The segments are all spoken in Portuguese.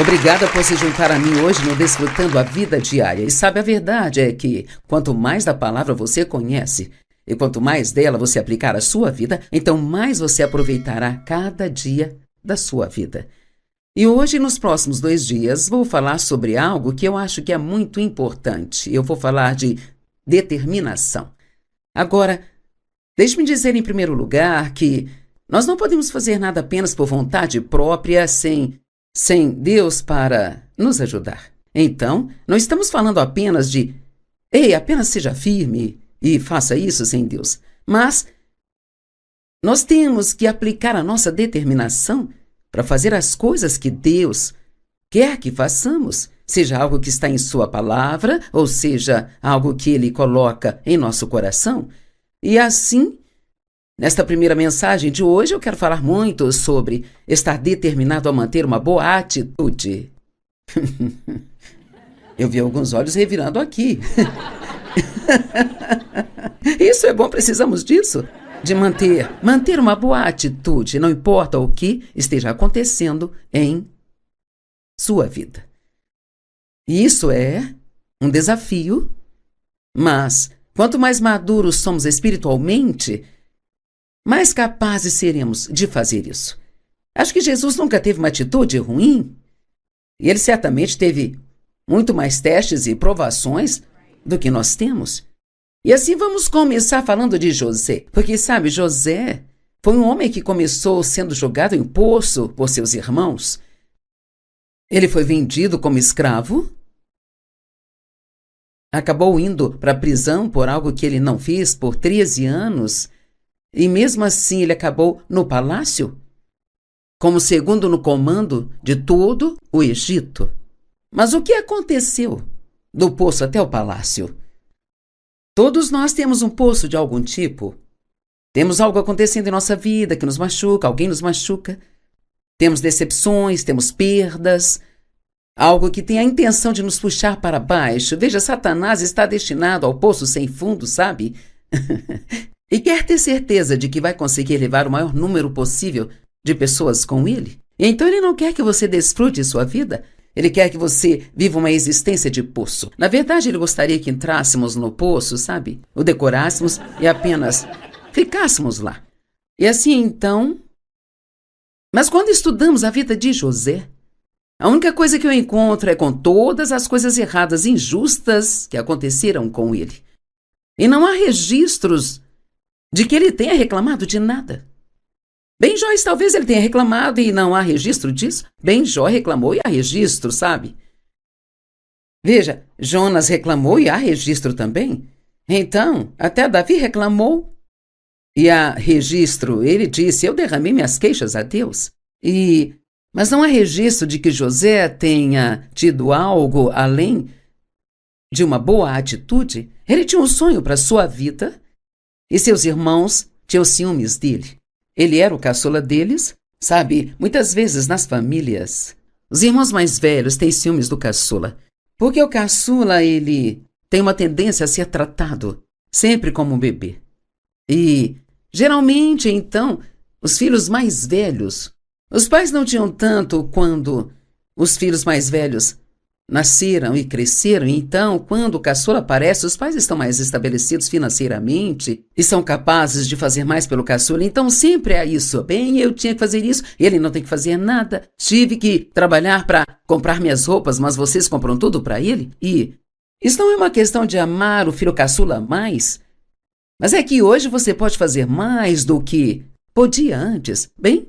Obrigada por se juntar a mim hoje no Desfrutando a Vida Diária. E sabe, a verdade é que quanto mais da palavra você conhece e quanto mais dela você aplicar à sua vida, então mais você aproveitará cada dia da sua vida. E hoje, nos próximos 2 dias, vou falar sobre algo que eu acho que é muito importante. Eu vou falar de determinação. Agora, deixe-me dizer em primeiro lugar que nós não podemos fazer nada apenas por vontade própria sem Deus para nos ajudar. Então, não estamos falando apenas de apenas seja firme e faça isso sem Deus. Mas nós temos que aplicar a nossa determinação para fazer as coisas que Deus quer que façamos, seja algo que está em sua palavra, ou seja algo que Ele coloca em nosso coração. E assim, nesta primeira mensagem de hoje, eu quero falar muito sobre estar determinado a manter uma boa atitude. Eu vi alguns olhos revirando aqui. Isso é bom, precisamos disso. De manter uma boa atitude, não importa o que esteja acontecendo em sua vida. E isso é um desafio, mas quanto mais maduros somos espiritualmente, mais capazes seremos de fazer isso. Acho que Jesus nunca teve uma atitude ruim, e ele certamente teve muito mais testes e provações do que nós temos. E assim vamos começar falando de José, porque sabe, José foi um homem que começou sendo jogado em poço por seus irmãos. Ele foi vendido como escravo, acabou indo para a prisão por algo que ele não fez por 13 anos, e mesmo assim ele acabou no palácio, como segundo no comando de todo o Egito. Mas o que aconteceu do poço até o palácio? Todos nós temos um poço de algum tipo. Temos algo acontecendo em nossa vida que nos machuca, alguém nos machuca. Temos decepções, temos perdas, algo que tem a intenção de nos puxar para baixo. Veja, Satanás está destinado ao poço sem fundo, sabe? E quer ter certeza de que vai conseguir levar o maior número possível de pessoas com ele. Então ele não quer que você desfrute sua vida. Ele quer que você viva uma existência de poço. Na verdade, ele gostaria que entrássemos no poço, sabe? O decorássemos e apenas ficássemos lá. E assim, então... Mas quando estudamos a vida de José, a única coisa que eu encontro é com todas as coisas erradas, injustas que aconteceram com ele. E não há registros de que ele tenha reclamado de nada. Ben-Jó, talvez ele tenha reclamado e não há registro disso. Ben-Jó reclamou e há registro, sabe? Veja, Jonas reclamou e há registro também. Então, até Davi reclamou e há registro. Ele disse, eu derramei minhas queixas a Deus. Mas não há registro de que José tenha tido algo além de uma boa atitude. Ele tinha um sonho para sua vida e seus irmãos tinham ciúmes dele. Ele era o caçula deles, sabe? Muitas vezes nas famílias, os irmãos mais velhos têm ciúmes do caçula, porque o caçula, ele tem uma tendência a ser tratado sempre como um bebê. E, geralmente, então, os filhos mais velhos, os pais não tinham tanto quando os filhos mais velhos nasceram e cresceram, e então, quando o caçula aparece, os pais estão mais estabelecidos financeiramente e são capazes de fazer mais pelo caçula. Então, sempre é isso. Bem, eu tinha que fazer isso, ele não tem que fazer nada. Tive que trabalhar para comprar minhas roupas, mas vocês compram tudo para ele? E isso não é uma questão de amar o filho caçula mais, mas é que hoje você pode fazer mais do que podia antes. Bem,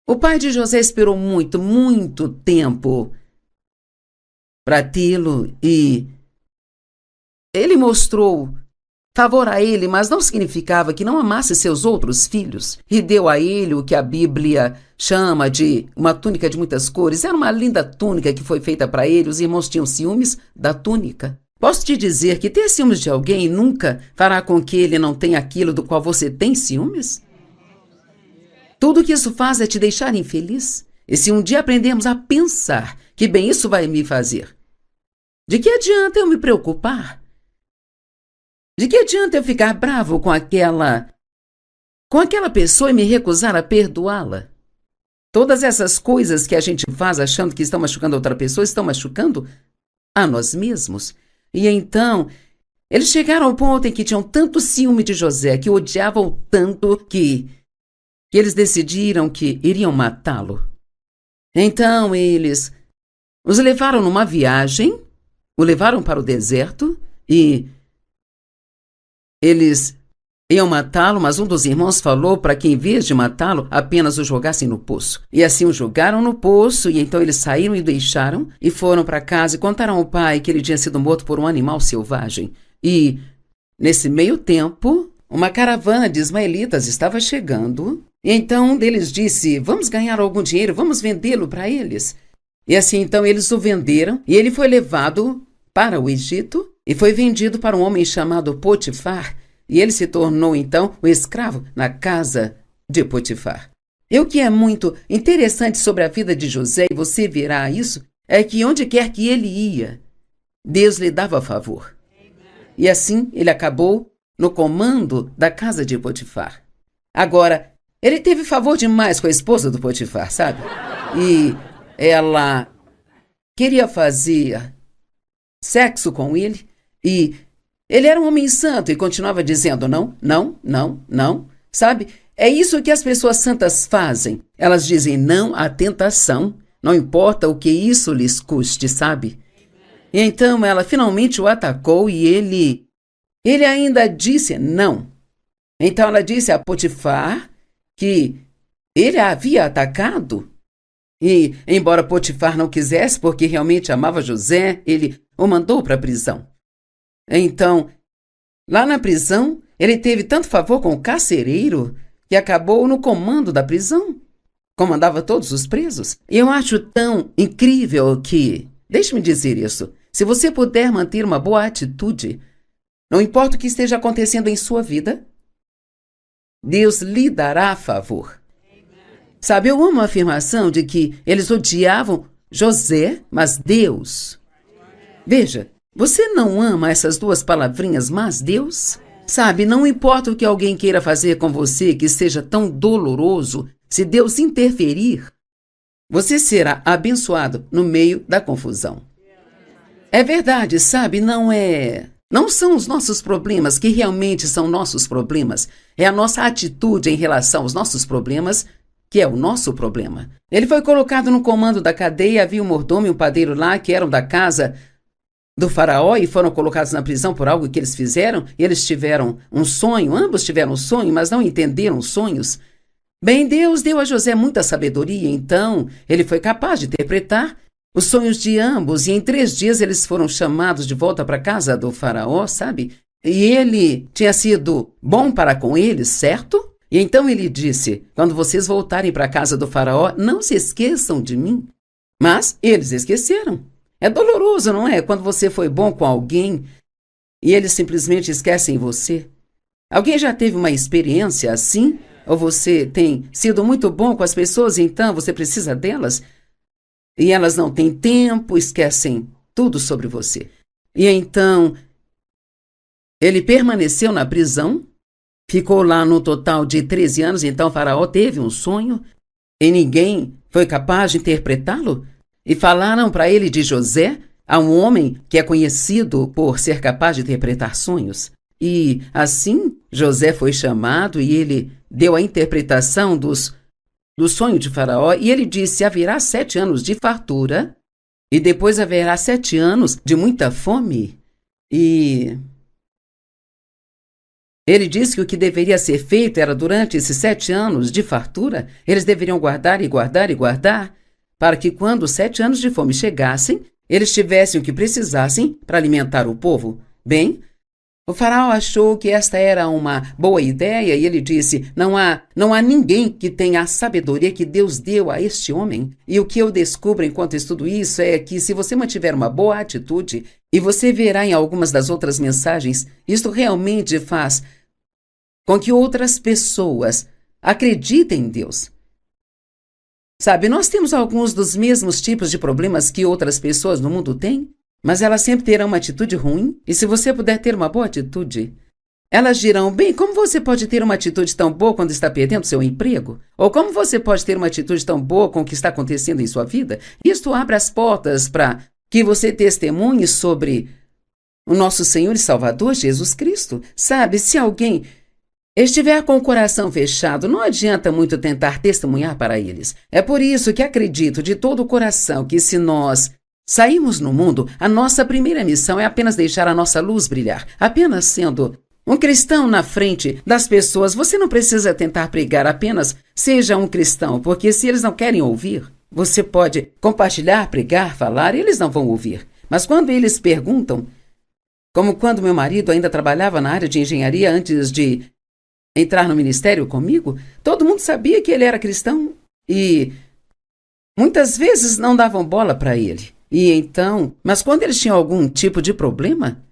o pai de José esperou muito, muito tempo para tê-lo e ele mostrou favor a ele, mas não significava que não amasse seus outros filhos e deu a ele o que a Bíblia chama de uma túnica de muitas cores. Era uma linda túnica que foi feita para ele. Os irmãos tinham ciúmes da túnica. Posso te dizer que ter ciúmes de alguém nunca fará com que ele não tenha aquilo do qual você tem ciúmes? Tudo que isso faz é te deixar infeliz. E se um dia aprendermos a pensar que bem isso vai me fazer, de que adianta eu me preocupar? De que adianta eu ficar bravo com aquela pessoa e me recusar a perdoá-la? Todas essas coisas que a gente faz achando que estão machucando outra pessoa, estão machucando a nós mesmos. E então, eles chegaram ao ponto em que tinham tanto ciúme de José, que o odiavam tanto que eles decidiram que iriam matá-lo. Então, eles os levaram numa viagem, o levaram para o deserto e eles iam matá-lo, mas um dos irmãos falou para que, em vez de matá-lo, apenas o jogassem no poço. E assim o jogaram no poço, e então eles saíram e o deixaram, e foram para casa e contaram ao pai que ele tinha sido morto por um animal selvagem. E, nesse meio tempo, uma caravana de ismaelitas estava chegando, e então um deles disse: vamos ganhar algum dinheiro, vamos vendê-lo para eles. E assim então eles o venderam, e ele foi levado para o Egito, e foi vendido para um homem chamado Potifar, e ele se tornou, então, o escravo na casa de Potifar. E o que é muito interessante sobre a vida de José, e você verá isso, é que onde quer que ele ia, Deus lhe dava favor. E assim, ele acabou no comando da casa de Potifar. Agora, ele teve favor demais com a esposa do Potifar, sabe? E ela queria fazer sexo com ele, e ele era um homem santo e continuava dizendo não, não, não, não, sabe? É isso que as pessoas santas fazem. Elas dizem não à tentação, não importa o que isso lhes custe, sabe? E então ela finalmente o atacou e ele ainda disse não. Então ela disse a Potifar que ele a havia atacado. E, embora Potifar não quisesse, porque realmente amava José, ele o mandou para a prisão. Então, lá na prisão, ele teve tanto favor com o carcereiro que acabou no comando da prisão. Comandava todos os presos. E eu acho tão incrível que, deixe-me dizer isso, se você puder manter uma boa atitude, não importa o que esteja acontecendo em sua vida, Deus lhe dará favor. Sabe, eu amo a afirmação de que eles odiavam José, mas Deus. Veja, você não ama essas duas palavrinhas, mas Deus? Sabe, não importa o que alguém queira fazer com você que seja tão doloroso, se Deus interferir, você será abençoado no meio da confusão. É verdade, sabe, não são os nossos problemas que realmente são nossos problemas. É a nossa atitude em relação aos nossos problemas que é o nosso problema. Ele foi colocado no comando da cadeia, havia um mordomo e um padeiro lá que eram da casa do faraó e foram colocados na prisão por algo que eles fizeram, e eles tiveram um sonho, ambos tiveram um sonho, mas não entenderam os sonhos. Bem, Deus deu a José muita sabedoria, então ele foi capaz de interpretar os sonhos de ambos, e em 3 dias eles foram chamados de volta para a casa do faraó, sabe? E ele tinha sido bom para com eles, certo? E então ele disse: quando vocês voltarem para a casa do faraó, não se esqueçam de mim. Mas eles esqueceram. É doloroso, não é? Quando você foi bom com alguém e eles simplesmente esquecem você. Alguém já teve uma experiência assim? Ou você tem sido muito bom com as pessoas e então você precisa delas? E elas não têm tempo, esquecem tudo sobre você. E então ele permaneceu na prisão, ficou lá no total de 13 anos, então o faraó teve um sonho e ninguém foi capaz de interpretá-lo. E falaram para ele de José, a um homem que é conhecido por ser capaz de interpretar sonhos. E assim José foi chamado e ele deu a interpretação do sonho de Faraó, e ele disse: haverá 7 anos de fartura e depois haverá 7 anos de muita fome. E ele disse que o que deveria ser feito era, durante esses 7 anos de fartura, eles deveriam guardar e guardar e guardar, para que quando os 7 anos de fome chegassem, eles tivessem o que precisassem para alimentar o povo. Bem, o faraó achou que esta era uma boa ideia e ele disse: não há ninguém que tenha a sabedoria que Deus deu a este homem. E o que eu descubro enquanto estudo isso é que, se você mantiver uma boa atitude, e você verá em algumas das outras mensagens, isto realmente faz com que outras pessoas acreditem em Deus. Sabe, nós temos alguns dos mesmos tipos de problemas que outras pessoas no mundo têm, mas elas sempre terão uma atitude ruim, e se você puder ter uma boa atitude, Elas dirão, bem, como você pode ter uma atitude tão boa quando está perdendo seu emprego? Ou como você pode ter uma atitude tão boa com o que está acontecendo em sua vida? Isto abre as portas para que você testemunhe sobre o nosso Senhor e Salvador Jesus Cristo. Sabe, se alguém estiver com o coração fechado, não adianta muito tentar testemunhar para eles. É por isso que acredito de todo o coração que se nós sairmos no mundo, a nossa primeira missão é apenas deixar a nossa luz brilhar. Apenas sendo um cristão na frente das pessoas, você não precisa tentar pregar, apenas seja um cristão, porque se eles não querem ouvir, você pode compartilhar, pregar, falar, e eles não vão ouvir. Mas quando eles perguntam, como quando meu marido ainda trabalhava na área de engenharia antes de entrar no ministério comigo, todo mundo sabia que ele era cristão e muitas vezes não davam bola para ele. E então, mas quando eles tinham algum tipo de problema,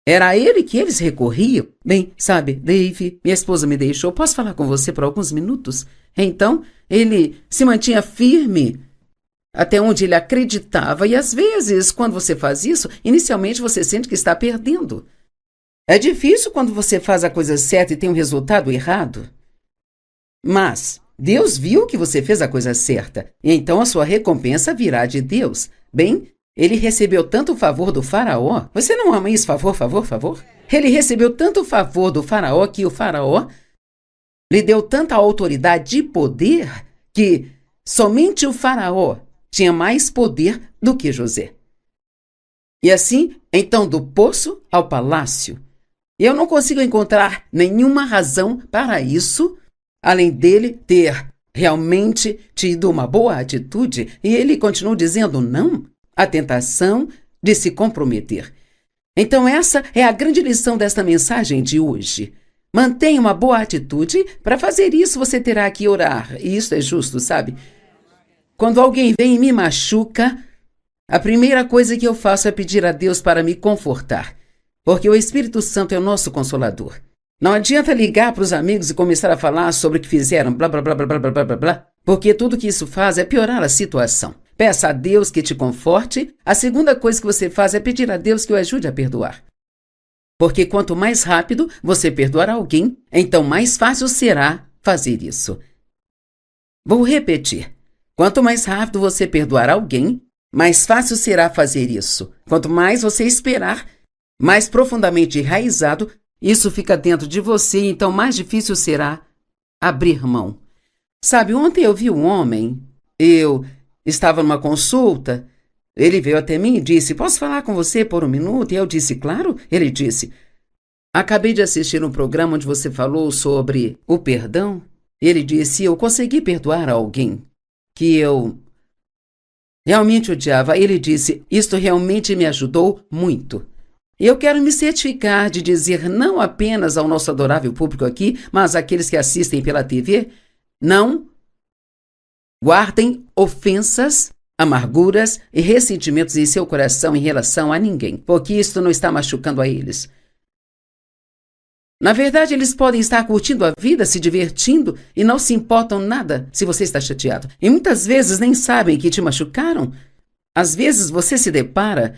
era a ele que eles recorriam. Bem, sabe, Dave, minha esposa me deixou, posso falar com você por alguns minutos? Então, ele se mantinha firme até onde ele acreditava. E às vezes, quando você faz isso, inicialmente você sente que está perdendo. É difícil quando você faz a coisa certa e tem um resultado errado. Mas Deus viu que você fez a coisa certa, e então a sua recompensa virá de Deus. Bem, ele recebeu tanto favor do faraó. Você não ama isso? Favor? Ele recebeu tanto favor do faraó que o faraó lhe deu tanta autoridade e poder que somente o faraó tinha mais poder do que José. E assim, então, do poço ao palácio. Eu não consigo encontrar nenhuma razão para isso, além dele ter realmente tido uma boa atitude, e ele continuou dizendo não à tentação de se comprometer. Então essa é a grande lição desta mensagem de hoje. Mantenha uma boa atitude. Para fazer isso, você terá que orar, e isso é justo, sabe? Quando alguém vem e me machuca, a primeira coisa que eu faço é pedir a Deus para me confortar, porque o Espírito Santo é o nosso consolador. Não adianta ligar para os amigos e começar a falar sobre o que fizeram, blá, blá, blá, blá, blá, blá, blá, blá, porque tudo que isso faz é piorar a situação. Peça a Deus que te conforte. A segunda coisa que você faz é pedir a Deus que o ajude a perdoar. Porque quanto mais rápido você perdoar alguém, então mais fácil será fazer isso. Vou repetir. Quanto mais rápido você perdoar alguém, mais fácil será fazer isso. Quanto mais você esperar, mais profundamente enraizado, isso fica dentro de você, então mais difícil será abrir mão. Sabe, ontem eu vi um homem, eu estava numa consulta, ele veio até mim e disse, posso falar com você por um minuto? E eu disse, claro. Ele disse, acabei de assistir um programa onde você falou sobre o perdão. Ele disse, eu consegui perdoar alguém que eu realmente odiava. Ele disse, isto realmente me ajudou muito. Eu quero me certificar de dizer não apenas ao nosso adorável público aqui, mas àqueles que assistem pela TV, não guardem ofensas, amarguras e ressentimentos em seu coração em relação a ninguém, porque isto não está machucando a eles. Na verdade, eles podem estar curtindo a vida, se divertindo e não se importam nada se você está chateado. E muitas vezes nem sabem que te machucaram. Às vezes você se depara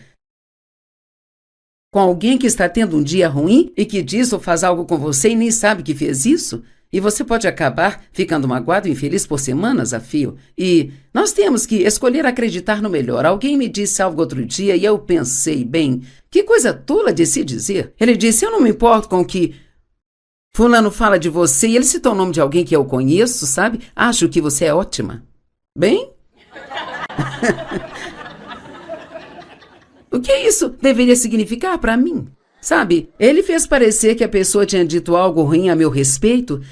com alguém que está tendo um dia ruim e que diz ou faz algo com você e nem sabe que fez isso. E você pode acabar ficando magoado e infeliz por semanas a fio. E nós temos que escolher acreditar no melhor. Alguém me disse algo outro dia e eu pensei, bem, que coisa tola de se dizer. Ele disse, eu não me importo com o que fulano fala de você, e ele citou o nome de alguém que eu conheço, sabe? Acho que você é ótima. Bem? O que isso deveria significar para mim? Sabe, ele fez parecer que a pessoa tinha dito algo ruim a meu respeito,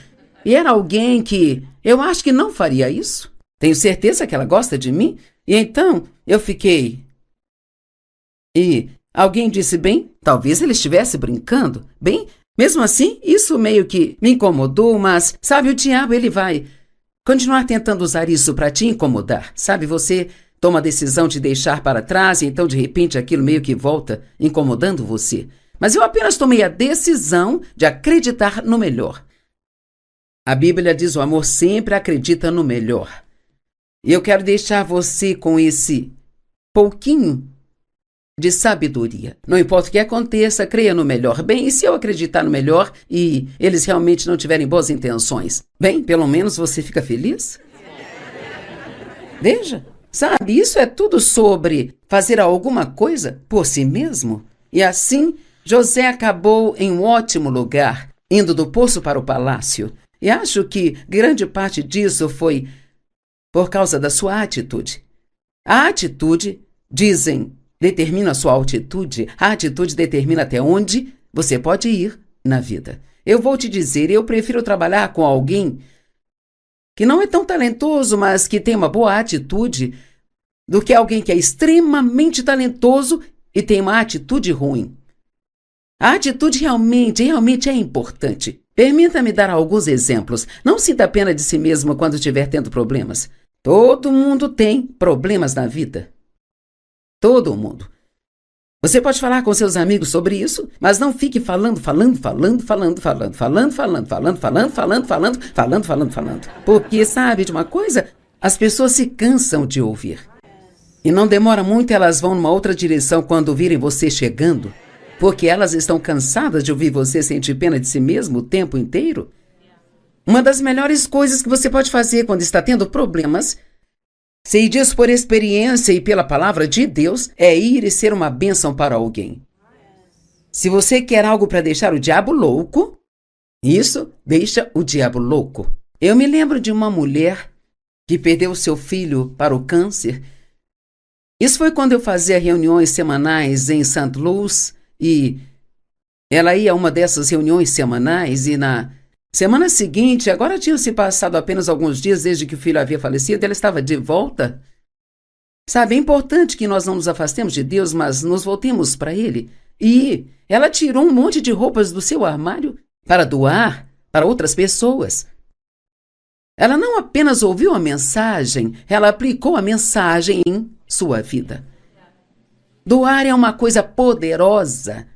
e era alguém que eu acho que não faria isso. Tenho certeza que ela gosta de mim. E então eu fiquei. E alguém disse, bem, talvez ele estivesse brincando. Bem, mesmo assim, isso meio que me incomodou, mas, sabe, o diabo, ele vai continuar tentando usar isso para te incomodar. Sabe, você toma a decisão de deixar para trás e então, de repente, aquilo meio que volta incomodando você. Mas eu apenas tomei a decisão de acreditar no melhor. A Bíblia diz, o amor sempre acredita no melhor. E eu quero deixar você com esse pouquinho de sabedoria. Não importa o que aconteça, creia no melhor. Bem, e se eu acreditar no melhor e eles realmente não tiverem boas intenções? Bem, pelo menos você fica feliz? Veja, sabe, isso é tudo sobre fazer alguma coisa por si mesmo. E assim, José acabou em um ótimo lugar, indo do poço para o palácio. E acho que grande parte disso foi por causa da sua atitude. A atitude, dizem, determina a sua altitude. A atitude determina até onde você pode ir na vida. Eu vou te dizer, eu prefiro trabalhar com alguém que não é tão talentoso, mas que tem uma boa atitude, do que alguém que é extremamente talentoso e tem uma atitude ruim. A atitude realmente é importante. Permita-me dar alguns exemplos. Não sinta pena de si mesmo quando estiver tendo problemas. Todo mundo tem problemas na vida. Todo mundo. Você pode falar com seus amigos sobre isso, mas não fique falando. Porque, sabe de uma coisa? As pessoas se cansam de ouvir. E não demora muito, elas vão numa outra direção quando virem você chegando, porque elas estão cansadas de ouvir você sentir pena de si mesmo o tempo inteiro. Uma das melhores coisas que você pode fazer quando está tendo problemas, sei disso por experiência e pela palavra de Deus, é ir e ser uma bênção para alguém. Se você quer algo para deixar o diabo louco, isso deixa o diabo louco. Eu me lembro de uma mulher que perdeu seu filho para o câncer. Isso foi quando eu fazia reuniões semanais em St. Louis e ela ia a uma dessas reuniões semanais e na semana seguinte, agora tinham se passado apenas alguns dias desde que o filho havia falecido, ela estava de volta. Sabe, é importante que nós não nos afastemos de Deus, mas nos voltemos para Ele. E ela tirou um monte de roupas do seu armário para doar para outras pessoas. Ela não apenas ouviu a mensagem, ela aplicou a mensagem em sua vida. Doar é uma coisa poderosa,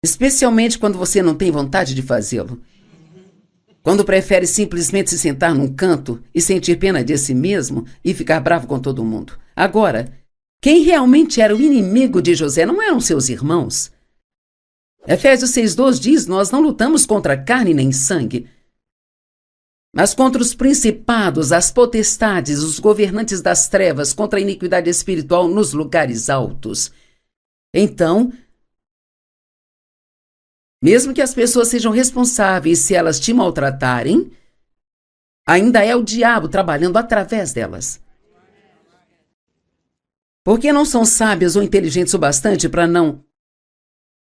especialmente quando você não tem vontade de fazê-lo. Quando prefere simplesmente se sentar num canto e sentir pena de si mesmo e ficar bravo com todo mundo. Agora, quem realmente era o inimigo de José não eram seus irmãos. Efésios 6:2 diz, nós não lutamos contra carne nem sangue, mas contra os principados, as potestades, os governantes das trevas, contra a iniquidade espiritual nos lugares altos. Então, mesmo que as pessoas sejam responsáveis se elas te maltratarem, ainda é o diabo trabalhando através delas. Porque não são sábias ou inteligentes o bastante para não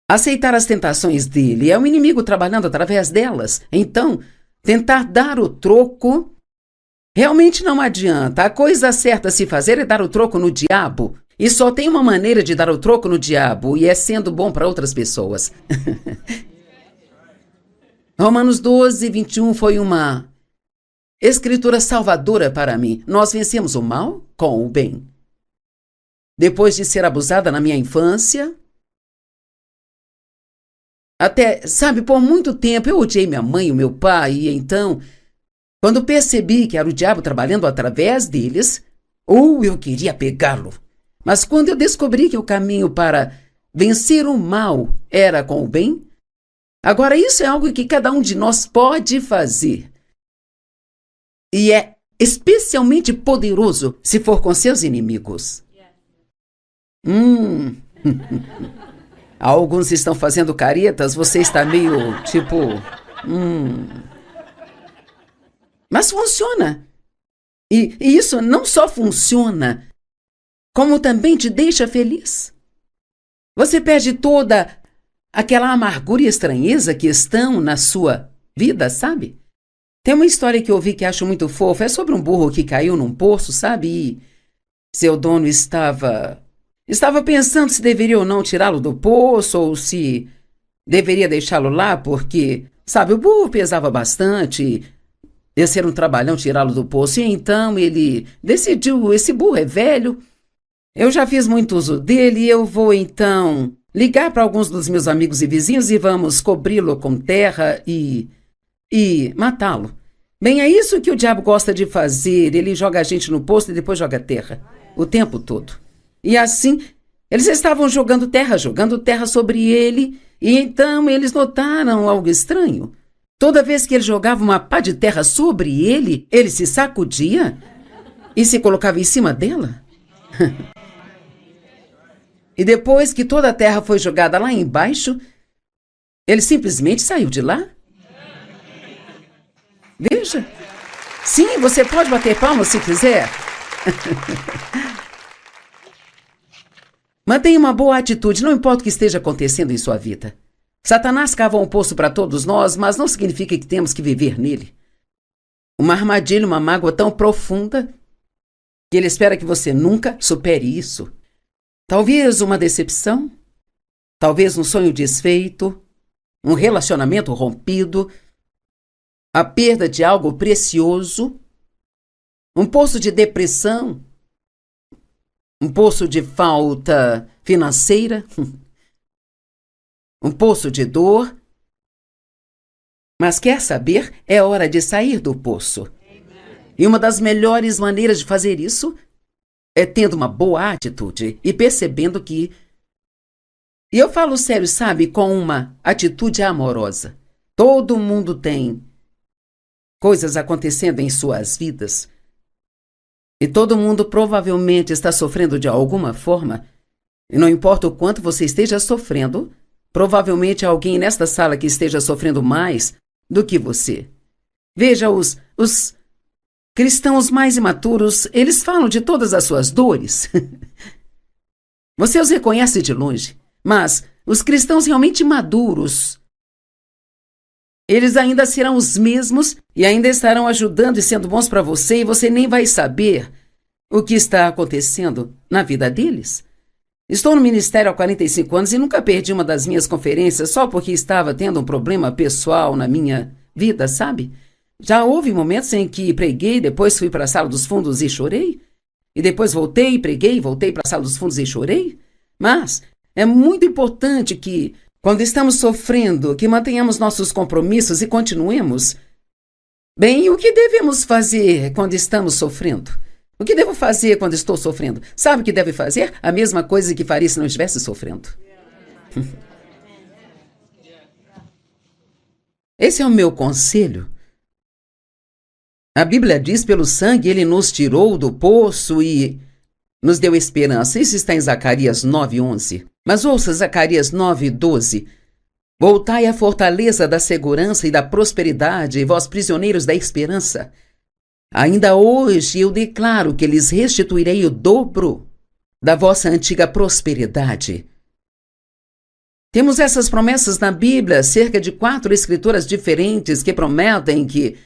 aceitar as tentações dele. É o inimigo trabalhando através delas. Então, tentar dar o troco realmente não adianta. A coisa certa a se fazer é dar o troco no diabo. E só tem uma maneira de dar o troco no diabo, e é sendo bom para outras pessoas. Romanos 12:21 foi uma escritura salvadora para mim. Nós vencemos o mal com o bem. Depois de ser abusada na minha infância, até, sabe, por muito tempo eu odiei minha mãe e o meu pai, e então, quando percebi que era o diabo trabalhando através deles, eu queria pegá-lo. Mas quando eu descobri que o caminho para vencer o mal era com o bem, agora isso é algo que cada um de nós pode fazer. E é especialmente poderoso se for com seus inimigos. Alguns estão fazendo caretas, você está meio tipo... Mas funciona. E isso não só funciona, como também te deixa feliz. Você perde toda aquela amargura e estranheza que estão na sua vida, sabe? Tem uma história que eu ouvi que acho muito fofa, é sobre um burro que caiu num poço, sabe? E seu dono estava pensando se deveria ou não tirá-lo do poço, ou se deveria deixá-lo lá, porque, sabe, o burro pesava bastante, ia ser um trabalhão tirá-lo do poço, e então ele decidiu, esse burro é velho, eu já fiz muito uso dele, e eu vou então ligar para alguns dos meus amigos e vizinhos e vamos cobri-lo com terra e matá-lo. Bem, é isso que o diabo gosta de fazer, ele joga a gente no poço e depois joga terra, o tempo todo. E assim, Eles estavam jogando terra sobre ele, e então eles notaram algo estranho. Toda vez que ele jogava uma pá de terra sobre ele, ele se sacudia e se colocava em cima dela. E depois que toda a terra foi jogada lá embaixo, ele simplesmente saiu de lá. Veja. Sim, você pode bater palmas se quiser. Mantenha uma boa atitude, não importa o que esteja acontecendo em sua vida. Satanás cava um poço para todos nós, mas não significa que temos que viver nele. Uma armadilha, uma mágoa tão profunda que ele espera que você nunca supere isso. Talvez uma decepção, talvez um sonho desfeito, um relacionamento rompido, a perda de algo precioso, um poço de depressão, um poço de falta financeira, um poço de dor. Mas quer saber? É hora de sair do poço. E uma das melhores maneiras de fazer isso é tendo uma boa atitude e percebendo que... E eu falo sério, sabe? Com uma atitude amorosa. Todo mundo tem coisas acontecendo em suas vidas. E todo mundo provavelmente está sofrendo de alguma forma. E não importa o quanto você esteja sofrendo, provavelmente há alguém nesta sala que esteja sofrendo mais do que você. Veja, os cristãos mais imaturos, eles falam de todas as suas dores. Você os reconhece de longe, mas os cristãos realmente maduros, eles ainda serão os mesmos e ainda estarão ajudando e sendo bons para você, e você nem vai saber o que está acontecendo na vida deles. Estou no ministério há 45 anos e nunca perdi uma das minhas conferências só porque estava tendo um problema pessoal na minha vida, sabe? Já houve momentos em que preguei, depois fui para a sala dos fundos e chorei. E depois voltei, preguei, voltei para a sala dos fundos e chorei. Mas é muito importante que, quando estamos sofrendo, que mantenhamos nossos compromissos e continuemos. Bem, o que devemos fazer quando estamos sofrendo? O que devo fazer quando estou sofrendo? Sabe o que deve fazer? A mesma coisa que faria se não estivesse sofrendo. Esse é o meu conselho. A Bíblia diz, pelo sangue ele nos tirou do poço e nos deu esperança. Isso está em Zacarias 9:11. Mas ouça Zacarias 9:12. Voltai à fortaleza da segurança e da prosperidade, vós prisioneiros da esperança. Ainda hoje eu declaro que lhes restituirei o dobro da vossa antiga prosperidade. Temos essas promessas na Bíblia, cerca de 4 escrituras diferentes que prometem que,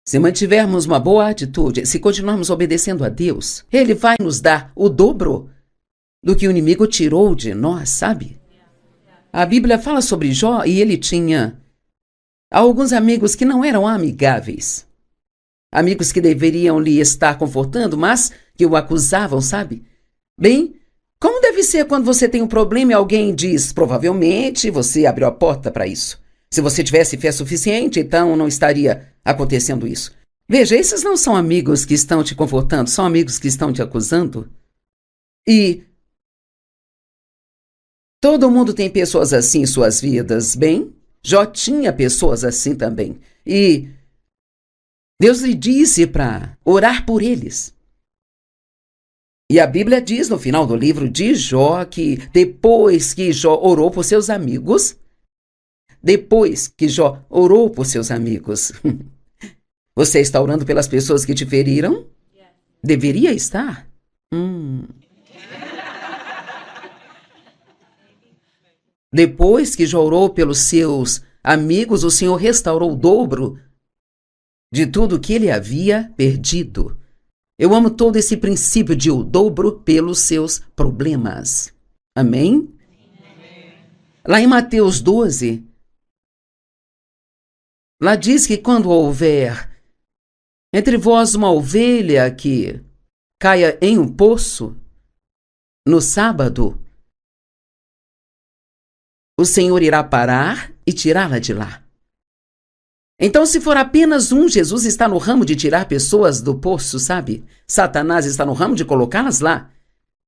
se mantivermos uma boa atitude, se continuarmos obedecendo a Deus, Ele vai nos dar o dobro do que o inimigo tirou de nós, sabe? A Bíblia fala sobre Jó e ele tinha alguns amigos que não eram amigáveis. Amigos que deveriam lhe estar confortando, mas que o acusavam, sabe? Bem, como deve ser quando você tem um problema e alguém diz, provavelmente você abriu a porta para isso. Se você tivesse fé suficiente, então não estaria acontecendo isso. Veja, esses não são amigos que estão te confortando, são amigos que estão te acusando. E todo mundo tem pessoas assim em suas vidas, bem? Jó tinha pessoas assim também. E Deus lhe disse para orar por eles. E a Bíblia diz no final do livro de Jó que depois que Jó orou por seus amigos, você está orando pelas pessoas que te feriram? Deveria estar. Depois que Jó orou pelos seus amigos, o Senhor restaurou o dobro de tudo que ele havia perdido. Eu amo todo esse princípio de o dobro pelos seus problemas. Amém? Lá em Mateus 12, lá diz que quando houver entre vós uma ovelha que caia em um poço no sábado, o Senhor irá parar e tirá-la de lá. Então, se for apenas um, Jesus está no ramo de tirar pessoas do poço, sabe? Satanás está no ramo de colocá-las lá.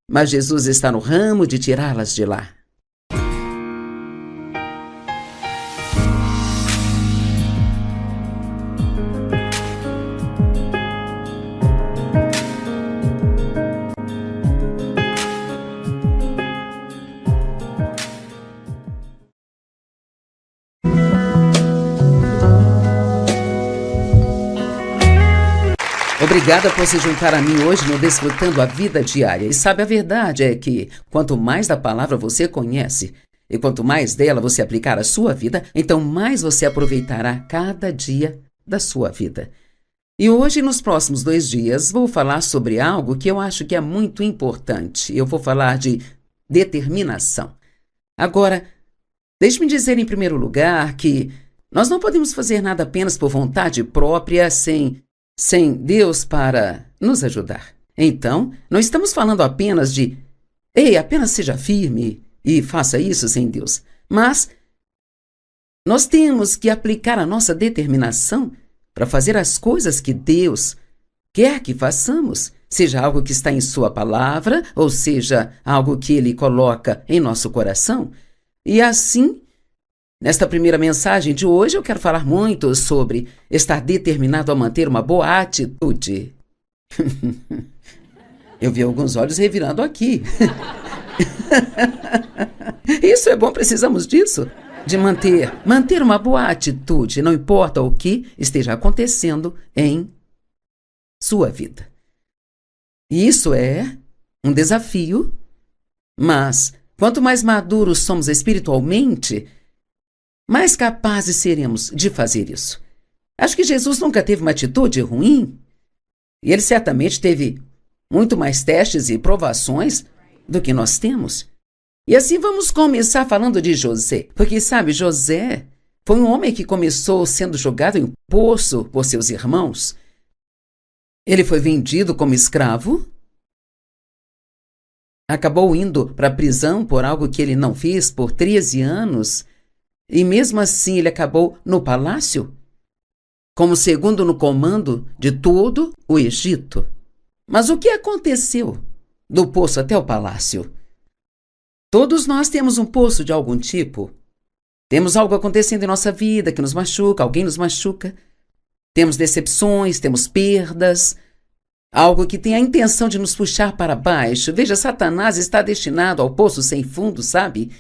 mas Jesus está no ramo de tirá-las de lá. Obrigada por se juntar a mim hoje no Desfrutando a Vida Diária. E sabe, a verdade é que quanto mais da palavra você conhece e quanto mais dela você aplicar à sua vida, então mais você aproveitará cada dia da sua vida. E hoje, nos próximos 2 dias, vou falar sobre algo que eu acho que é muito importante. Eu vou falar de determinação. Agora, deixe-me dizer em primeiro lugar que nós não podemos fazer nada apenas por vontade própria, sem Deus para nos ajudar. Então, não estamos falando apenas de, apenas seja firme e faça isso sem Deus. Mas nós temos que aplicar a nossa determinação para fazer as coisas que Deus quer que façamos, seja algo que está em sua palavra, ou seja, algo que Ele coloca em nosso coração. E assim, nesta primeira mensagem de hoje, eu quero falar muito sobre estar determinado a manter uma boa atitude. Eu vi alguns olhos revirando aqui. Isso é bom, precisamos disso. De manter uma boa atitude, não importa o que esteja acontecendo em sua vida. E isso é um desafio, mas quanto mais maduros somos espiritualmente, mais capazes seremos de fazer isso. Acho que Jesus nunca teve uma atitude ruim. E ele certamente teve muito mais testes e provações do que nós temos. E assim vamos começar falando de José. Porque, sabe, José foi um homem que começou sendo jogado em um poço por seus irmãos. Ele foi vendido como escravo. Acabou indo para a prisão por algo que ele não fez por 13 anos. E mesmo assim ele acabou no palácio, como segundo no comando de todo o Egito. Mas o que aconteceu do poço até o palácio? Todos nós temos um poço de algum tipo. Temos algo acontecendo em nossa vida que nos machuca, alguém nos machuca. Temos decepções, temos perdas, algo que tem a intenção de nos puxar para baixo. Veja, Satanás está destinado ao poço sem fundo, sabe?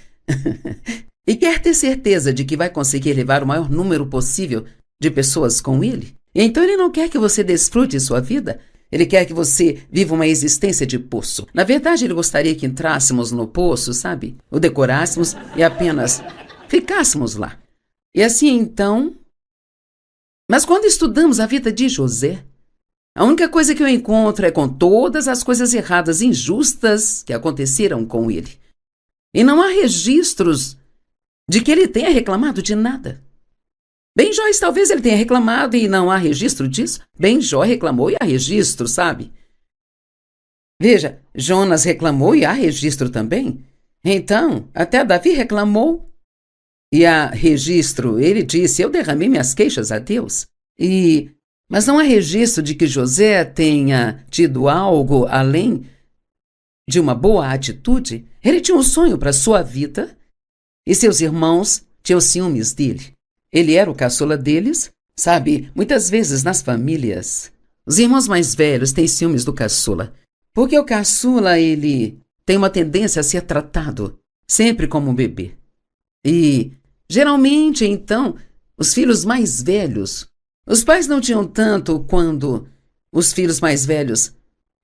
E quer ter certeza de que vai conseguir levar o maior número possível de pessoas com ele. Então ele não quer que você desfrute sua vida. Ele quer que você viva uma existência de poço. Na verdade, ele gostaria que entrássemos no poço, sabe? O decorássemos e apenas ficássemos lá. E assim, então... Mas quando estudamos a vida de José, a única coisa que eu encontro é com todas as coisas erradas, injustas que aconteceram com ele. E não há registros de que ele tenha reclamado de nada. Ben-Joyce talvez ele tenha reclamado e não há registro disso. Ben-Jó reclamou e há registro, sabe? Veja, Jonas reclamou e há registro também. Então, até Davi reclamou e há registro. Ele disse, eu derramei minhas queixas a Deus. Mas não há registro de que José tenha tido algo além de uma boa atitude. Ele tinha um sonho para sua vida e seus irmãos tinham ciúmes dele. Ele era o caçula deles, sabe? Muitas vezes nas famílias, os irmãos mais velhos têm ciúmes do caçula, porque o caçula, ele tem uma tendência a ser tratado sempre como um bebê. E, geralmente, então, os filhos mais velhos, os pais não tinham tanto quando os filhos mais velhos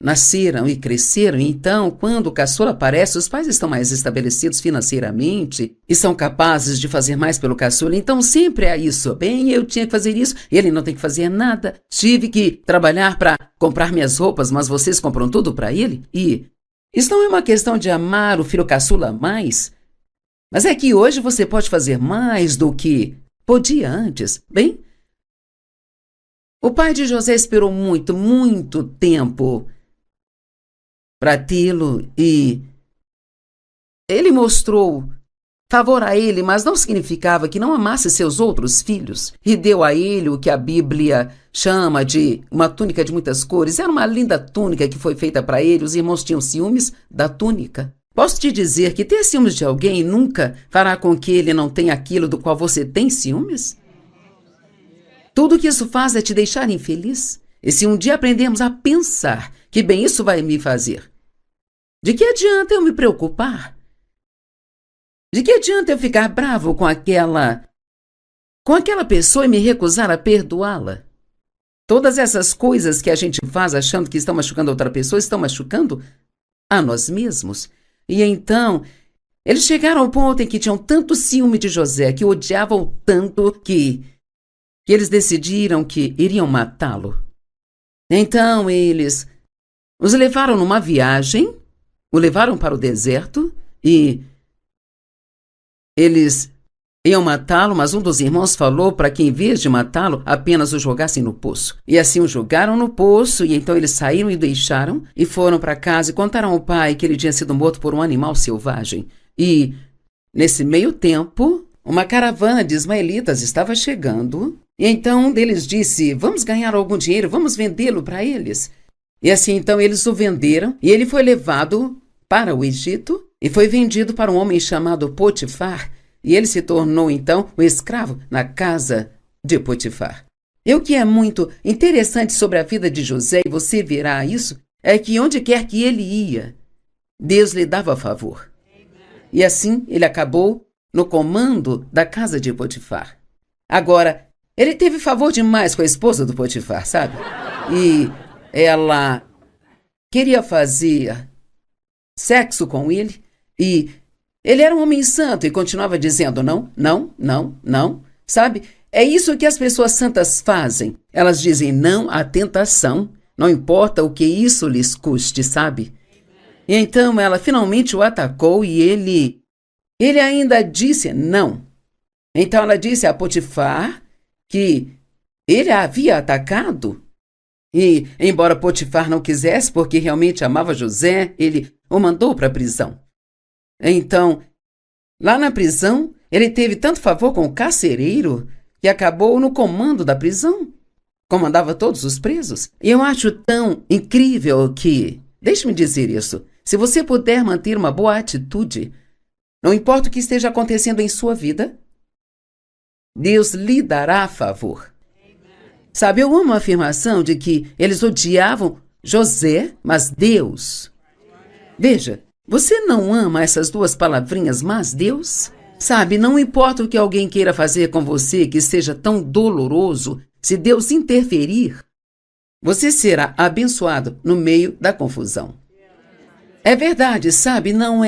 nasceram e cresceram, então, quando o caçula aparece, os pais estão mais estabelecidos financeiramente e são capazes de fazer mais pelo caçula. Então, sempre é isso. Bem, eu tinha que fazer isso, ele não tem que fazer nada. Tive que trabalhar para comprar minhas roupas, mas vocês compram tudo para ele? E isso não é uma questão de amar o filho caçula mais, mas é que hoje você pode fazer mais do que podia antes. Bem, o pai de José esperou muito, muito tempo para tê-lo e ele mostrou favor a ele, mas não significava que não amasse seus outros filhos. E deu a ele o que a Bíblia chama de uma túnica de muitas cores. Era uma linda túnica que foi feita para ele. Os irmãos tinham ciúmes da túnica. Posso te dizer que ter ciúmes de alguém nunca fará com que ele não tenha aquilo do qual você tem ciúmes? Tudo que isso faz é te deixar infeliz. E se um dia aprendermos a pensar que bem isso vai me fazer, de que adianta eu me preocupar? De que adianta eu ficar bravo com aquela pessoa e me recusar a perdoá-la? Todas essas coisas que a gente faz achando que estão machucando outra pessoa, estão machucando a nós mesmos. E então, eles chegaram ao ponto em que tinham tanto ciúme de José, que o odiavam tanto que eles decidiram que iriam matá-lo. Então, eles os levaram numa viagem, o levaram para o deserto e eles iam matá-lo, mas um dos irmãos falou para que, em vez de matá-lo, apenas o jogassem no poço. E assim o jogaram no poço, e então eles saíram e o deixaram, e foram para casa e contaram ao pai que ele tinha sido morto por um animal selvagem. E, nesse meio tempo, uma caravana de ismaelitas estava chegando, e então um deles disse: vamos ganhar algum dinheiro, vamos vendê-lo para eles. E assim então eles o venderam, e ele foi levado para o Egito, e foi vendido para um homem chamado Potifar, e ele se tornou, então, um escravo na casa de Potifar. E o que é muito interessante sobre a vida de José, e você verá isso, é que onde quer que ele ia, Deus lhe dava favor. E assim, ele acabou no comando da casa de Potifar. Agora, ele teve favor demais com a esposa do Potifar, sabe? E ela queria fazer sexo com ele, e ele era um homem santo e continuava dizendo não, não, não, não, sabe? É isso que as pessoas santas fazem. Elas dizem não à tentação, não importa o que isso lhes custe, sabe? E então ela finalmente o atacou e ele ainda disse não. Então ela disse a Potifar que ele a havia atacado. E, embora Potifar não quisesse, porque realmente amava José, ele o mandou para a prisão. Então, lá na prisão, ele teve tanto favor com o carcereiro que acabou no comando da prisão. Comandava todos os presos. E eu acho tão incrível que, deixe-me dizer isso, se você puder manter uma boa atitude, não importa o que esteja acontecendo em sua vida, Deus lhe dará favor. Sabe, eu amo a afirmação de que eles odiavam José, mas Deus. Veja, você não ama essas duas palavrinhas, mas Deus? Sabe, não importa o que alguém queira fazer com você que seja tão doloroso, se Deus interferir, você será abençoado no meio da confusão. É verdade, sabe, não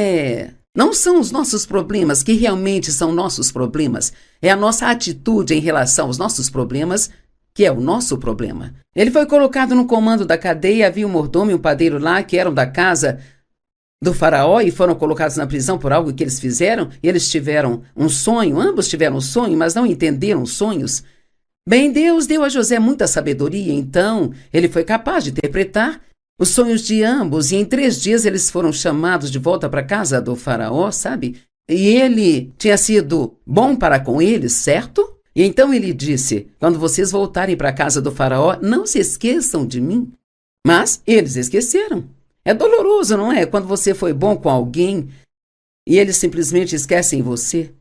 são os nossos problemas que realmente são nossos problemas. É a nossa atitude em relação aos nossos problemas que é o nosso problema. Ele foi colocado no comando da cadeia, havia um mordomo e um padeiro lá que eram da casa do faraó e foram colocados na prisão por algo que eles fizeram. E eles tiveram um sonho, ambos tiveram um sonho, mas não entenderam os sonhos. Bem, Deus deu a José muita sabedoria, então ele foi capaz de interpretar os sonhos de ambos, e em 3 dias eles foram chamados de volta para a casa do faraó, sabe? E ele tinha sido bom para com eles, certo? E então ele disse: quando vocês voltarem para a casa do faraó, não se esqueçam de mim. Mas eles esqueceram. É doloroso, não é? Quando você foi bom com alguém e eles simplesmente esquecem você.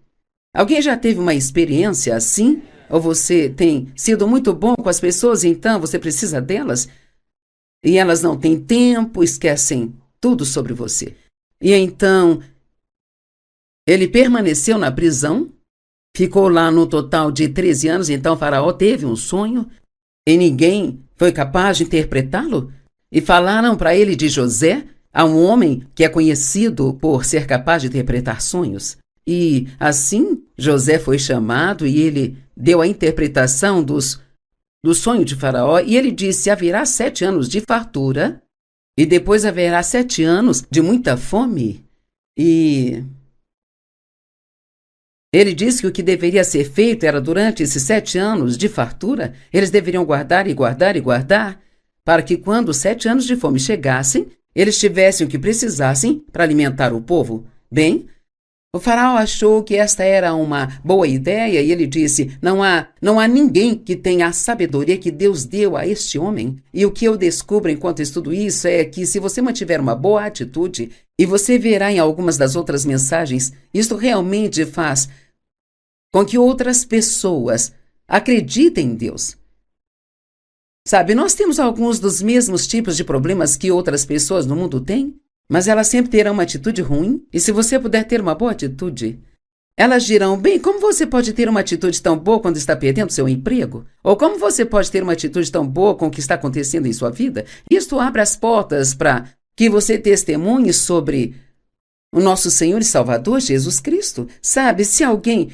Alguém já teve uma experiência assim? Ou você tem sido muito bom com as pessoas e então você precisa delas? E elas não têm tempo, esquecem tudo sobre você. E então ele permaneceu na prisão. Ficou lá no total de 13 anos, então Faraó teve um sonho e ninguém foi capaz de interpretá-lo. E falaram para ele de José, a um homem que é conhecido por ser capaz de interpretar sonhos. E assim José foi chamado e ele deu a interpretação do sonho de Faraó. E ele disse: haverá 7 anos de fartura e depois haverá 7 anos de muita fome. E ele disse que o que deveria ser feito era, durante esses 7 anos de fartura, eles deveriam guardar e guardar e guardar, para que quando os 7 anos de fome chegassem, eles tivessem o que precisassem para alimentar o povo. Bem, O faraó achou que esta era uma boa ideia e ele disse: não há ninguém que tenha a sabedoria que Deus deu a este homem. E o que eu descubro enquanto estudo isso é que se você mantiver uma boa atitude, e você verá em algumas das outras mensagens, isto realmente faz com que outras pessoas acreditem em Deus. Sabe, nós temos alguns dos mesmos tipos de problemas que outras pessoas no mundo têm, mas elas sempre terão uma atitude ruim, e se você puder ter uma boa atitude, elas dirão: bem, como você pode ter uma atitude tão boa quando está perdendo seu emprego? Ou como você pode ter uma atitude tão boa com o que está acontecendo em sua vida? Isto abre as portas para que você testemunhe sobre o nosso Senhor e Salvador Jesus Cristo. Sabe, se alguém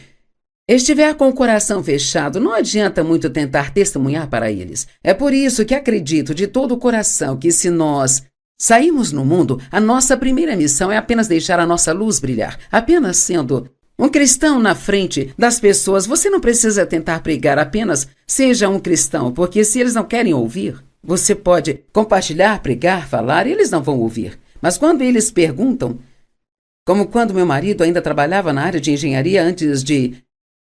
estiver com o coração fechado, não adianta muito tentar testemunhar para eles. É por isso que acredito de todo o coração que se nós sairmos no mundo, a nossa primeira missão é apenas deixar a nossa luz brilhar. Apenas sendo um cristão na frente das pessoas, você não precisa tentar pregar, apenas seja um cristão, porque se eles não querem ouvir, você pode compartilhar, pregar, falar, e eles não vão ouvir. Mas quando eles perguntam, como quando meu marido ainda trabalhava na área de engenharia antes de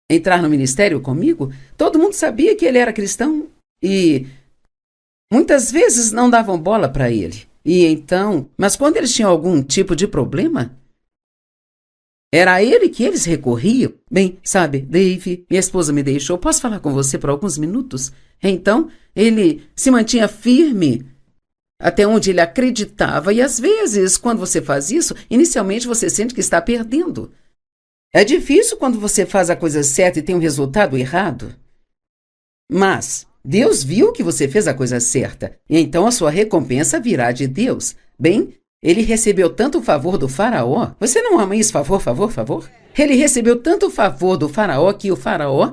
entrar no ministério comigo, todo mundo sabia que ele era cristão e muitas vezes não davam bola para ele. E então, mas quando eles tinham algum tipo de problema, era a ele que eles recorriam. Bem, sabe, Dave, minha esposa me deixou, posso falar com você por alguns minutos? Então, ele se mantinha firme até onde ele acreditava, e às vezes, quando você faz isso, inicialmente você sente que está perdendo. É difícil quando você faz a coisa certa e tem um resultado errado. Mas Deus viu que você fez a coisa certa, e então a sua recompensa virá de Deus. Bem, ele recebeu tanto favor do faraó. Você não ama isso? Favor? Ele recebeu tanto favor do faraó que o faraó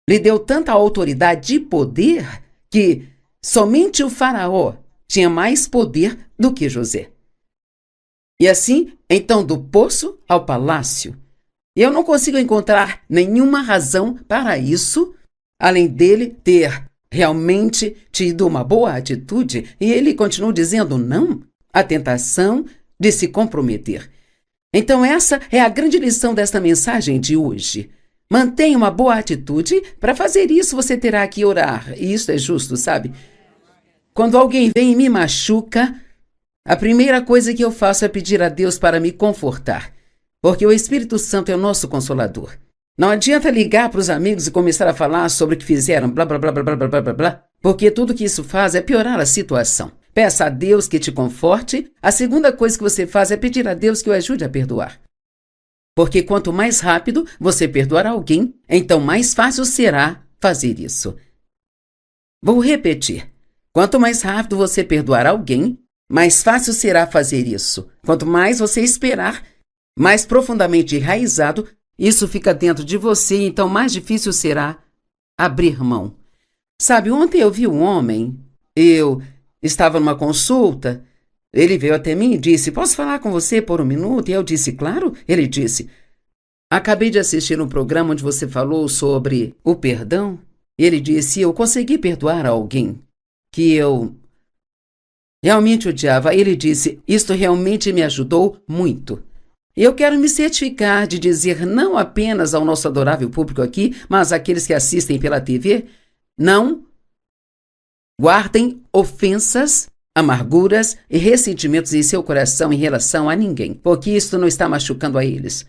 lhe deu tanta autoridade e poder que somente o faraó tinha mais poder do que José. E assim, então, do poço ao palácio. E eu não consigo encontrar nenhuma razão para isso, além dele ter realmente tido uma boa atitude, e ele continuou dizendo não à tentação de se comprometer. Então essa é a grande lição desta mensagem de hoje. Mantenha uma boa atitude. Para fazer isso, você terá que orar, e isso é justo, sabe? Quando alguém vem e me machuca, a primeira coisa que eu faço é pedir a Deus para me confortar, porque o Espírito Santo é o nosso consolador. Não adianta ligar para os amigos e começar a falar sobre o que fizeram, blá, blá, blá, blá, blá, blá, blá, blá, porque tudo que isso faz é piorar a situação. Peça a Deus que te conforte. A segunda coisa que você faz é pedir a Deus que o ajude a perdoar. Porque quanto mais rápido você perdoar alguém, então mais fácil será fazer isso. Vou repetir. Quanto mais rápido você perdoar alguém, mais fácil será fazer isso. Quanto mais você esperar, mais profundamente enraizado isso fica dentro de você, então mais difícil será abrir mão. Sabe, ontem eu vi um homem, eu estava numa consulta, ele veio até mim e disse: posso falar com você por um minuto? E eu disse: claro. Ele disse: acabei de assistir um programa onde você falou sobre o perdão. Ele disse: eu consegui perdoar alguém que eu realmente odiava. Ele disse: isto realmente me ajudou muito. Eu quero me certificar de dizer não apenas ao nosso adorável público aqui, mas àqueles que assistem pela TV, não guardem ofensas, amarguras e ressentimentos em seu coração em relação a ninguém, porque isso não está machucando a eles.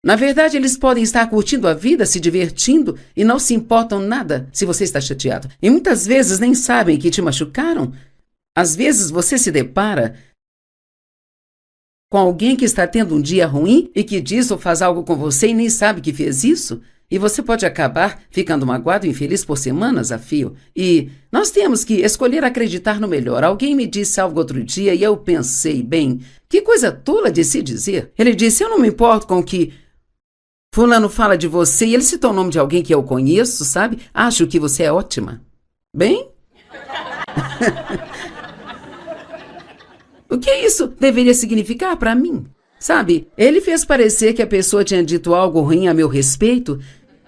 Na verdade, eles podem estar curtindo a vida, se divertindo e não se importam nada se você está chateado. E muitas vezes nem sabem que te machucaram. Às vezes você se depara com alguém que está tendo um dia ruim e que diz ou faz algo com você e nem sabe que fez isso, e você pode acabar ficando magoado e infeliz por semanas a fio. E nós temos que escolher acreditar no melhor. Alguém me disse algo outro dia e eu pensei, bem, que coisa tola de se dizer. Ele disse: eu não me importo com o que fulano fala de você, e ele citou o nome de alguém que eu conheço, sabe? Acho que você é ótima. Bem? O que isso deveria significar para mim? Sabe, ele fez parecer que a pessoa tinha dito algo ruim a meu respeito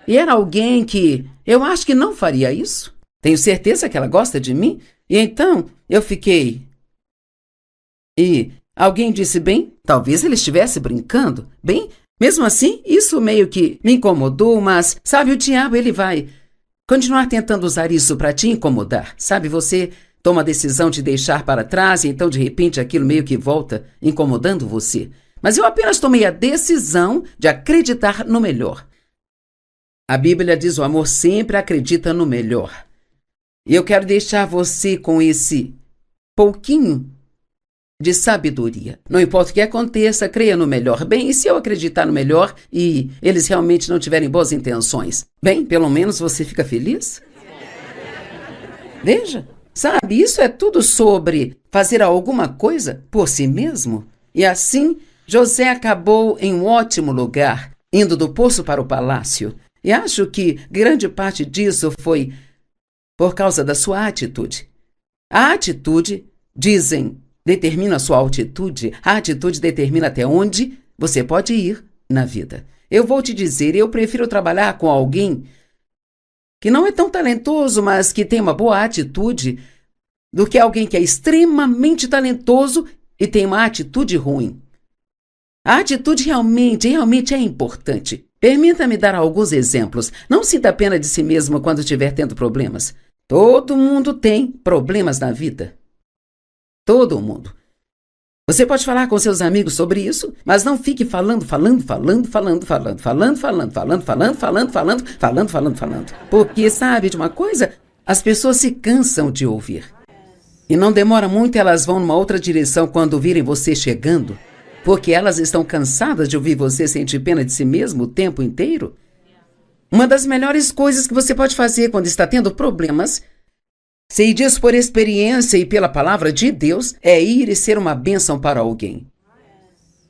e era alguém que eu acho que não faria isso. Tenho certeza que ela gosta de mim. E então eu fiquei. E Alguém disse, bem, talvez ele estivesse brincando. Bem, mesmo assim, isso meio que me incomodou, mas, sabe, o diabo, ele vai continuar tentando usar isso para te incomodar. Sabe, você toma a decisão de deixar para trás e então, de repente, aquilo meio que volta incomodando você. Mas eu apenas tomei a decisão de acreditar no melhor. A Bíblia diz, o amor sempre acredita no melhor. E eu quero deixar você com esse pouquinho de sabedoria. Não importa o que aconteça, creia no melhor. Bem, e se eu acreditar no melhor e eles realmente não tiverem boas intenções? Bem, pelo menos você fica feliz? Veja, sabe, isso é tudo sobre fazer alguma coisa por si mesmo. E assim, José acabou em um ótimo lugar, indo do poço para o palácio. E acho que grande parte disso foi por causa da sua atitude. A atitude, dizem, determina a sua altitude. A atitude determina até onde você pode ir na vida. Eu vou te dizer, eu prefiro trabalhar com alguém que não é tão talentoso, mas que tem uma boa atitude, do que alguém que é extremamente talentoso e tem uma atitude ruim. A atitude realmente é importante. Permita-me dar alguns exemplos. Não sinta pena de si mesmo quando estiver tendo problemas. Todo mundo tem problemas na vida. Todo mundo. Você pode falar com seus amigos sobre isso, mas não fique falando. Porque, sabe de uma coisa? As pessoas se cansam de ouvir. E não demora muito, elas vão numa outra direção quando virem você chegando, porque elas estão cansadas de ouvir você sentir pena de si mesmo o tempo inteiro. Uma das melhores coisas que você pode fazer quando está tendo problemas, sei disso por experiência e pela palavra de Deus, é ir e ser uma bênção para alguém.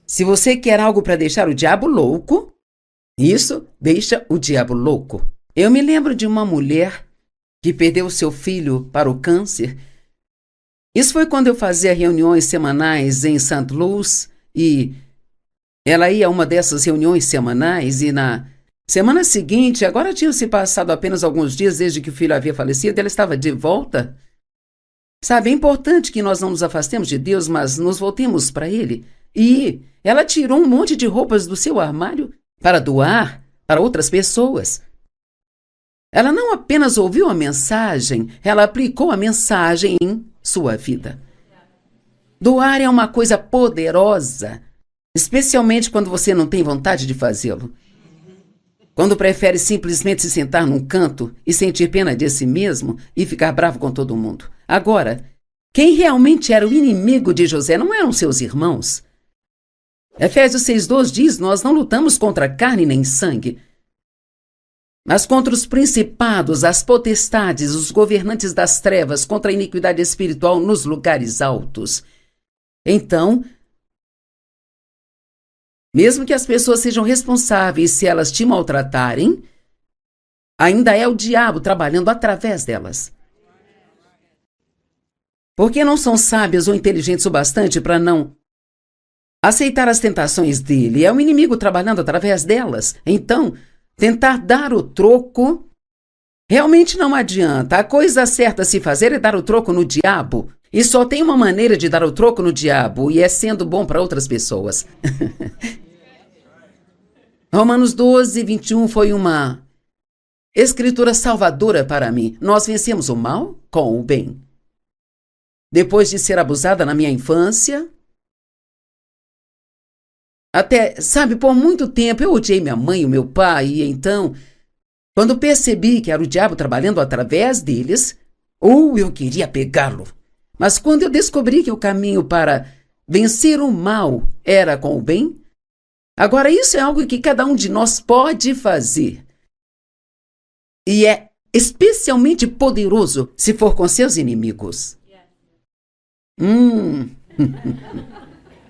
Se você quer algo para deixar o diabo louco, isso deixa o diabo louco. Eu me lembro de uma mulher que perdeu seu filho para o câncer. Isso foi quando eu fazia reuniões semanais em St. Louis e ela ia a uma dessas reuniões semanais e na semana seguinte, agora tinham se passado apenas alguns dias desde que o filho havia falecido, ela estava de volta. Sabe, é importante que nós não nos afastemos de Deus, mas nos voltemos para Ele. E ela tirou um monte de roupas do seu armário para doar para outras pessoas. Ela não apenas ouviu a mensagem, ela aplicou a mensagem em sua vida. Doar é uma coisa poderosa, especialmente quando você não tem vontade de fazê-lo. Quando prefere simplesmente se sentar num canto e sentir pena de si mesmo e ficar bravo com todo mundo. Agora, quem realmente era o inimigo de José não eram seus irmãos. Efésios 6:2 diz, nós não lutamos contra carne nem sangue, mas contra os principados, as potestades, os governantes das trevas, contra a iniquidade espiritual nos lugares altos. Então, mesmo que as pessoas sejam responsáveis se elas te maltratarem, ainda é o diabo trabalhando através delas. Porque não são sábias ou inteligentes o bastante para não aceitar as tentações dele. É o inimigo trabalhando através delas. Então, tentar dar o troco realmente não adianta. A coisa certa a se fazer é dar o troco no diabo. E só tem uma maneira de dar o troco no diabo, e é sendo bom para outras pessoas. Romanos 12:21 foi uma escritura salvadora para mim. Nós vencemos o mal com o bem. Depois de ser abusada na minha infância, até, sabe, por muito tempo eu odiei minha mãe e o meu pai, e então, quando percebi que era o diabo trabalhando através deles, eu queria pegá-lo. Mas quando eu descobri que o caminho para vencer o mal era com o bem, agora isso é algo que cada um de nós pode fazer. E é especialmente poderoso se for com seus inimigos.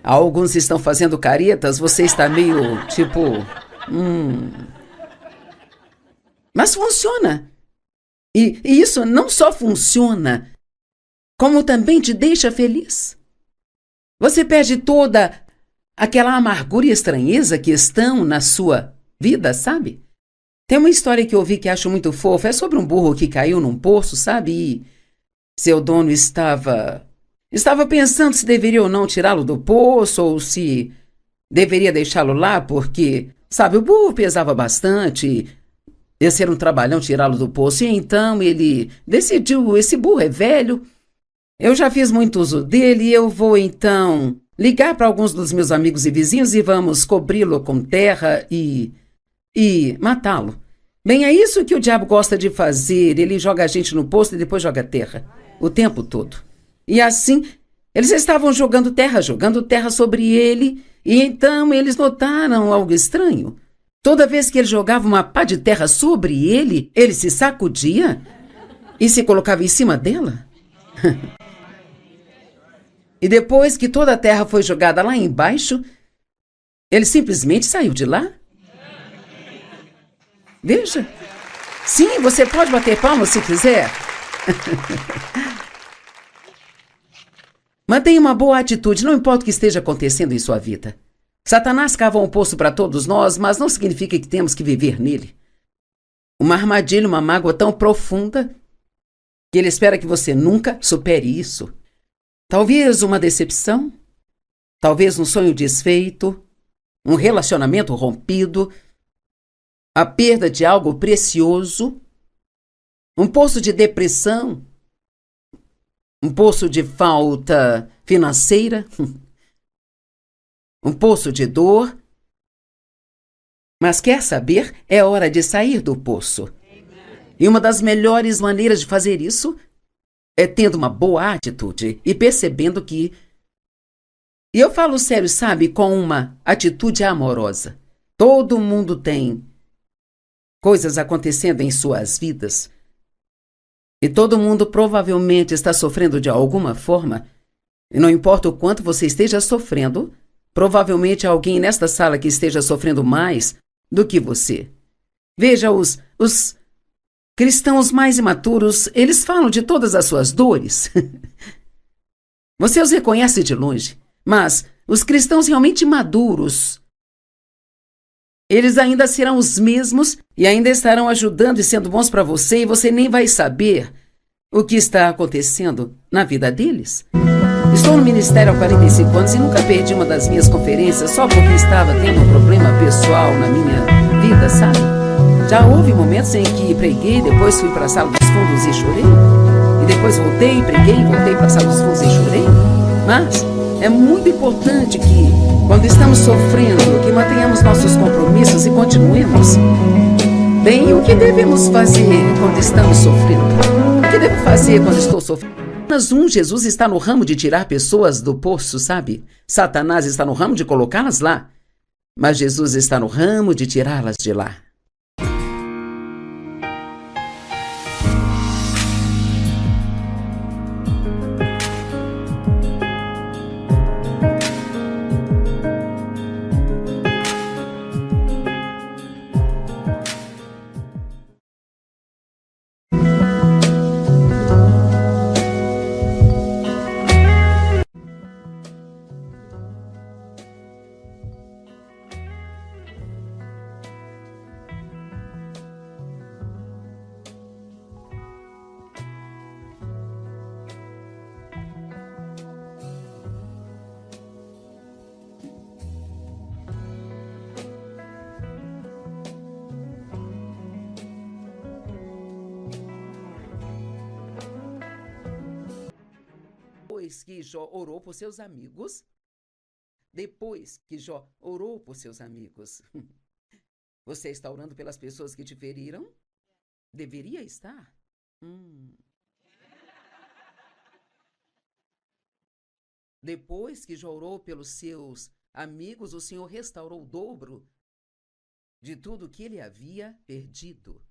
Alguns estão fazendo caretas, você está meio tipo... Mas funciona. E isso não só funciona, como também te deixa feliz. Você perde toda aquela amargura e estranheza que estão na sua vida, sabe? Tem uma história que eu ouvi que acho muito fofa, é sobre um burro que caiu num poço, sabe? E seu dono estava Estava pensando se deveria ou não tirá-lo do poço ou se deveria deixá-lo lá, porque, sabe, o burro pesava bastante. Ia ser um trabalhão tirá-lo do poço. E então ele decidiu: esse burro é velho, eu já fiz muito uso dele e eu vou então ligar para alguns dos meus amigos e vizinhos e vamos cobri-lo com terra e matá-lo. Bem, é isso que o diabo gosta de fazer. Ele joga a gente no poço e depois joga terra o tempo todo. E assim, eles estavam jogando terra sobre ele, e então eles notaram algo estranho. Toda vez que ele jogava uma pá de terra sobre ele se sacudia e se colocava em cima dela. E depois que toda a terra foi jogada lá embaixo, ele simplesmente saiu de lá. Veja. Sim, você pode bater palmas se quiser. Mantenha uma boa atitude, não importa o que esteja acontecendo em sua vida. Satanás cava um poço para todos nós, mas não significa que temos que viver nele. Uma armadilha, uma mágoa tão profunda que ele espera que você nunca supere isso. Talvez uma decepção, talvez um sonho desfeito, um relacionamento rompido, a perda de algo precioso, um poço de depressão, um poço de falta financeira, um poço de dor. Mas quer saber? É hora de sair do poço. E uma das melhores maneiras de fazer isso é tendo uma boa atitude e percebendo que... E eu falo sério, sabe, com uma atitude amorosa. Todo mundo tem coisas acontecendo em suas vidas. E todo mundo provavelmente está sofrendo de alguma forma. E não importa o quanto você esteja sofrendo, provavelmente há alguém nesta sala que esteja sofrendo mais do que você. Veja, os cristãos mais imaturos, eles falam de todas as suas dores. Você os reconhece de longe, mas os cristãos realmente maduros, eles ainda serão os mesmos e ainda estarão ajudando e sendo bons para você, e você nem vai saber o que está acontecendo na vida deles. Estou no ministério há 45 anos e nunca perdi uma das minhas conferências só porque estava tendo um problema pessoal na minha vida, sabe? Já houve momentos em que preguei, depois fui para a sala dos fundos e chorei. E depois voltei, preguei, voltei para a sala dos fundos e chorei. Mas é muito importante que, quando estamos sofrendo, que mantenhamos nossos compromissos e continuemos. Bem, o que devemos fazer quando estamos sofrendo? O que devo fazer quando estou sofrendo? Apenas Jesus está no ramo de tirar pessoas do poço, sabe? Satanás está no ramo de colocá-las lá. Mas Jesus está no ramo de tirá-las de lá. Depois que Jó orou por seus amigos, você está orando pelas pessoas que te feriram? Deveria estar. Depois que Jó orou pelos seus amigos, o Senhor restaurou o dobro de tudo que ele havia perdido.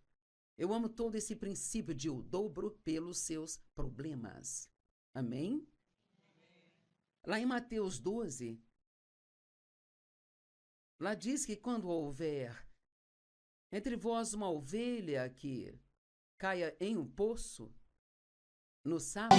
Eu amo todo esse princípio de o dobro pelos seus problemas. Amém? Lá em Mateus 12, lá diz que quando houver entre vós uma ovelha que caia em um poço, no sábado,